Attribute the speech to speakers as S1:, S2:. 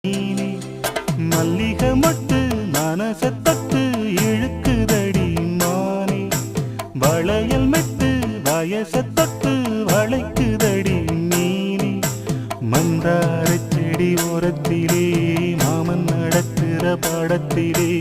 S1: நீனே மல்லிகை மொட்டு மனசத்தொட்டு இழுக்குதடி மானே வளையல் மெட்டு வயசத்தொட்டு வளைக்குதடி மீனே மந்தார செடி ஓரத்திலே மாமன் நடக்கிற படத்திலே